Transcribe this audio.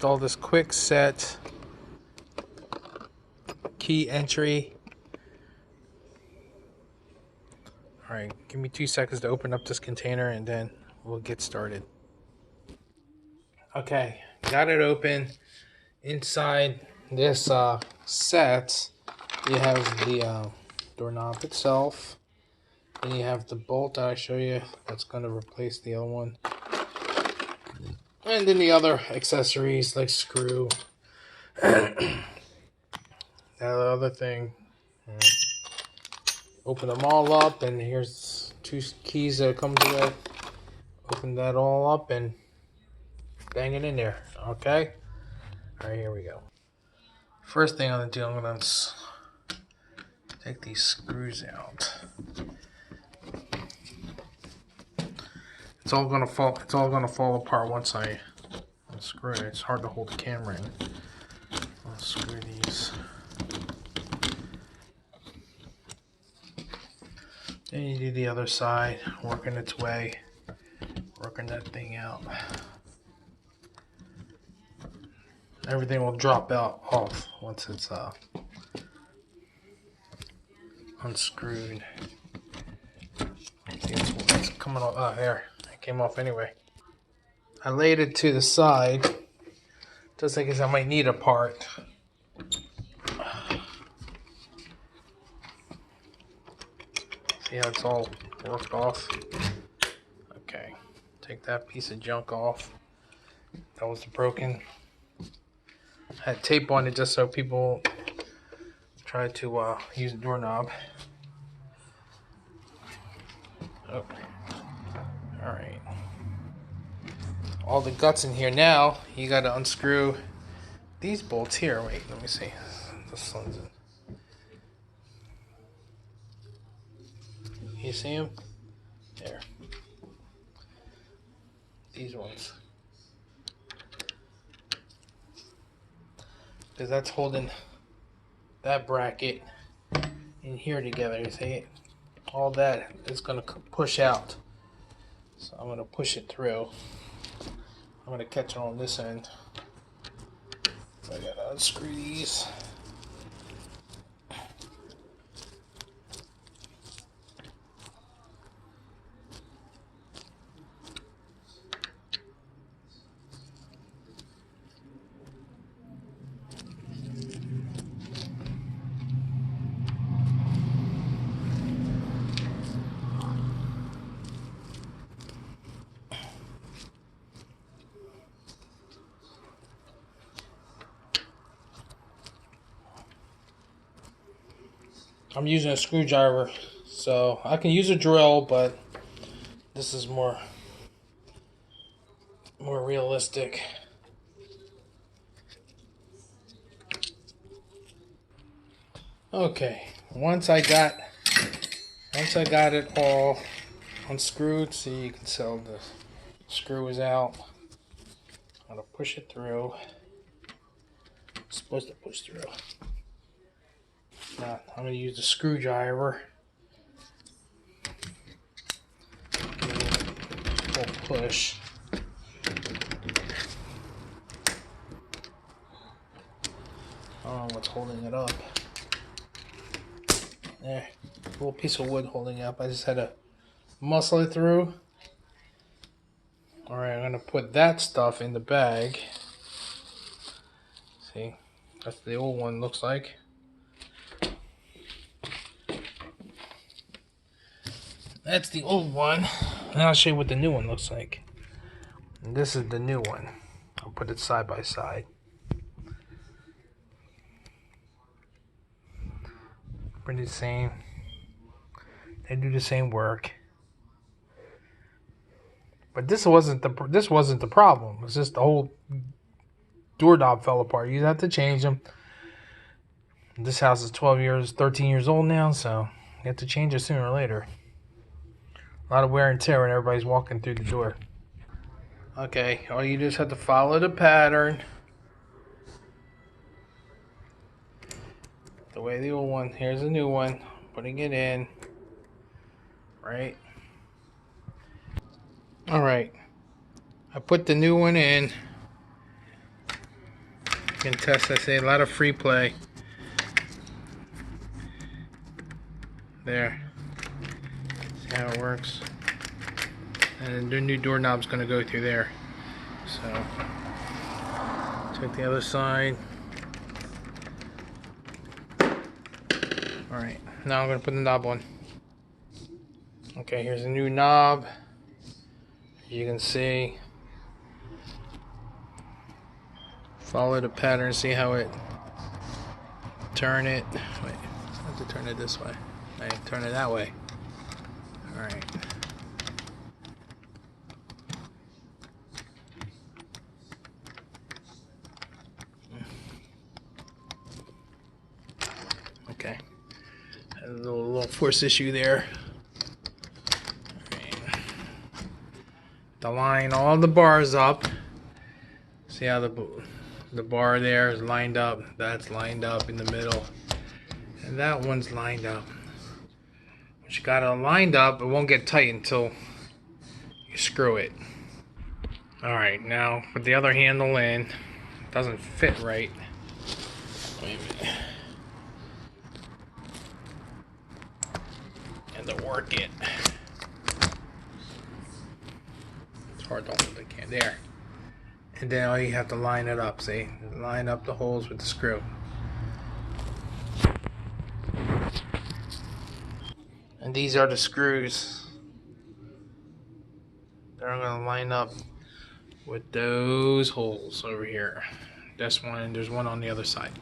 install this quick set key entry. Alright, give me 2 seconds to open up this container and then we'll get started. Okay, got it open. Inside this set, you have the doorknob itself. Then you have the bolt that I show you that's going to replace the other one. And then the other accessories like screw. That other thing. Open them all up, and here's 2 keys that come to it. Open that all up and bang it in there. Okay? Alright, here we go. First thing I'm going to do, I'm going to take these screws out. It's all gonna fall apart once I unscrew it. It's hard to hold the camera in. I'll screw these. Then you do the other side, working its way, working that thing out. Everything will drop out off once it's unscrewed. It's coming off. Oh, there. It came off anyway. I laid it to the side just in case I might need a part. See how it's all worked off? Okay. Take that piece of junk off. That was broken. I had tape on it just so people try to use the doorknob. Oh. Alright. All the guts in here now, you gotta unscrew these bolts here. Wait, let me see. This one's in. You see them? There. These ones. Because that's holding that bracket in here together. You see it? All that is going to push out. So I'm going to push it through. I'm going to catch it on this end. So I got to unscrew these. I'm using a screwdriver, so I can use a drill, but this is more realistic. Okay, once I got it all unscrewed, see, you can tell the screw is out. I'm gonna push it through. It's supposed to push through. Now I'm gonna use the screwdriver. Full push. I don't know what's holding it up. There, a little piece of wood holding it up. I just had to muscle it through. Alright, I'm gonna put that stuff in the bag. See, that's the old one looks like. That's the old one. And I'll show you what the new one looks like. And this is the new one. I'll put it side by side. Pretty the same. They do the same work. But this wasn't the problem. It's just the whole doorknob fell apart. You have to change them. This house is 13 years old now, so you have to change it sooner or later. A lot of wear and tear when everybody's walking through the door. Okay, all you just have to follow the pattern. The way the old one, here's the new one. Putting it in. Right? Alright. I put the new one in. can test, I say, a lot of free play. There. See how it works. And the new doorknob's going to go through there. So, take the other side. Alright, now I'm going to put the knob on. Okay, here's a new knob. You can see. Follow the pattern, see how it. Turn it. Wait, I have to turn it this way. Hey, turn it that way. Alright. Okay. A little force issue there. Right. To line all the bars up. See how the bar there is lined up. That's lined up in the middle. And that one's lined up. Once you got it lined up, it won't get tight until you screw it. Alright, now put the other handle in. It doesn't fit right. Wait a minute. And to work it. It's hard to hold the can there. And then all you have to line it up, see? Line up the holes with the screw. And these are the screws. They're going to line up with those holes over here. That's one, and there's one on the other side.